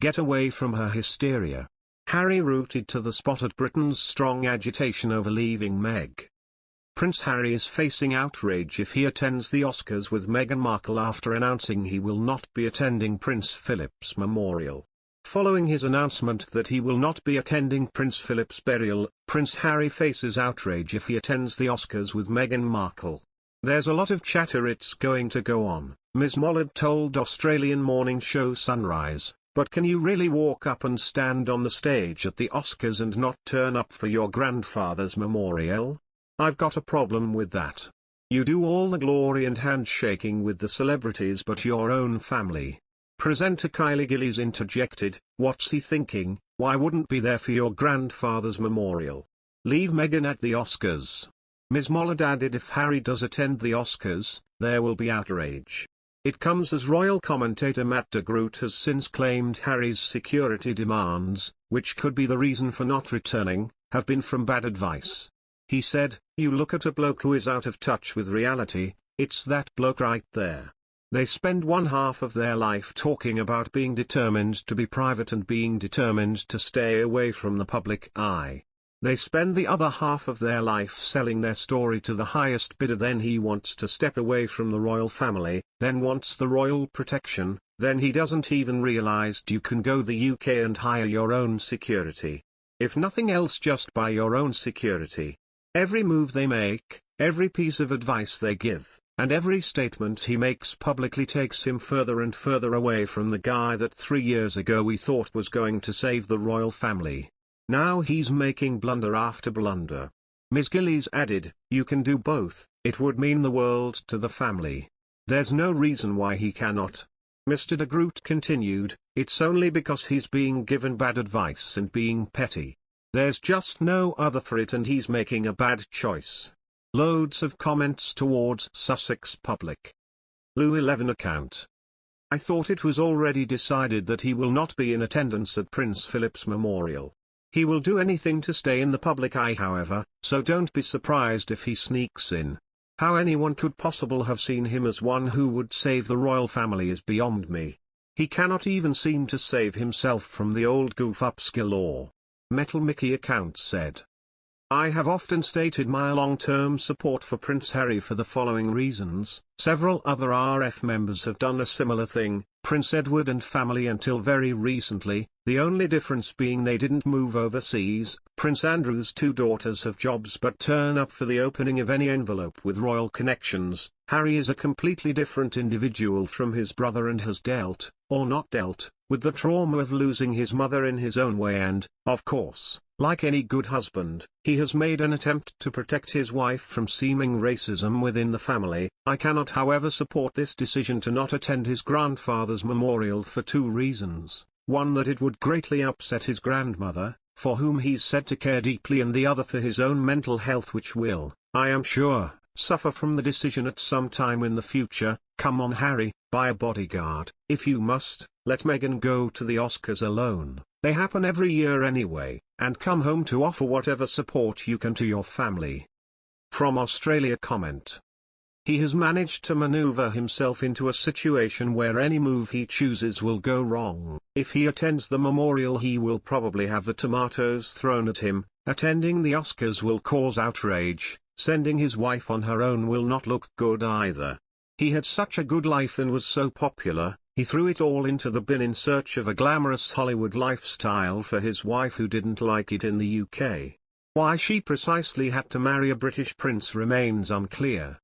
Get away from her hysteria. Harry rooted to the spot at Britain's strong agitation over leaving Meg. Prince Harry is facing outrage if he attends the Oscars with Meghan Markle after announcing he will not be attending Prince Philip's memorial. Following his announcement that he will not be attending Prince Philip's burial, Prince Harry faces outrage if he attends the Oscars with Meghan Markle. There's a lot of chatter it's going to go on, Ms. Mollard told Australian morning show Sunrise, but can you really walk up and stand on the stage at the Oscars and not turn up for your grandfather's memorial? I've got a problem with that. You do all the glory and handshaking with the celebrities but your own family. Presenter Kylie Gillies interjected, "What's he thinking? Why wouldn't be there for your grandfather's memorial? Leave Meghan at the Oscars." Ms. Mollard added, "If Harry does attend the Oscars, there will be outrage." It comes as royal commentator Matt de Groot has since claimed Harry's security demands, which could be the reason for not returning, have been from bad advice. He said, "You look at a bloke who is out of touch with reality, it's that bloke right there. They spend one half of their life talking about being determined to be private and being determined to stay away from the public eye. They spend the other half of their life selling their story to the highest bidder. Then he wants to step away from the royal family, then wants the royal protection, then he doesn't even realize you can go the UK and hire your own security. If nothing else, just buy your own security. Every move they make, every piece of advice they give, and every statement he makes publicly takes him further and further away from the guy that 3 years ago we thought was going to save the royal family. Now he's making blunder after blunder." Ms. Gillies added, "You can do both, it would mean the world to the family. There's no reason why he cannot." Mr. de Groot continued, "It's only because he's being given bad advice and being petty. There's just no other for it, and he's making a bad choice." Loads of comments towards Sussex public. Lou 11 account. "I thought it was already decided that he will not be in attendance at Prince Philip's memorial. He will do anything to stay in the public eye, however, so don't be surprised if he sneaks in. How anyone could possibly have seen him as one who would save the royal family is beyond me. He cannot even seem to save himself from the old goof-ups galore." Metal Mickey account said, "I have often stated my long-term support for Prince Harry for the following reasons. Several other RF members have done a similar thing, Prince Edward and family until very recently, the only difference being they didn't move overseas. Prince Andrew's 2 daughters have jobs but turn up for the opening of any envelope with royal connections. Harry is a completely different individual from his brother and has dealt, or not dealt, with the trauma of losing his mother in his own way and, of course, like any good husband, he has made an attempt to protect his wife from seeming racism within the family. I cannot however support this decision to not attend his grandfather's memorial for 2 reasons. One, that it would greatly upset his grandmother, for whom he's said to care deeply, and the other for his own mental health, which will, I am sure, suffer from the decision at some time in the future. Come on Harry, buy a bodyguard. If you must, let Meghan go to the Oscars alone. They happen every year anyway, and come home to offer whatever support you can to your family." From Australia comment. "He has managed to maneuver himself into a situation where any move he chooses will go wrong. If he attends the memorial, he will probably have the tomatoes thrown at him. Attending the Oscars will cause outrage. Sending his wife on her own will not look good either. He had such a good life and was so popular, he threw it all into the bin in search of a glamorous Hollywood lifestyle for his wife who didn't like it in the UK. Why she precisely had to marry a British prince remains unclear.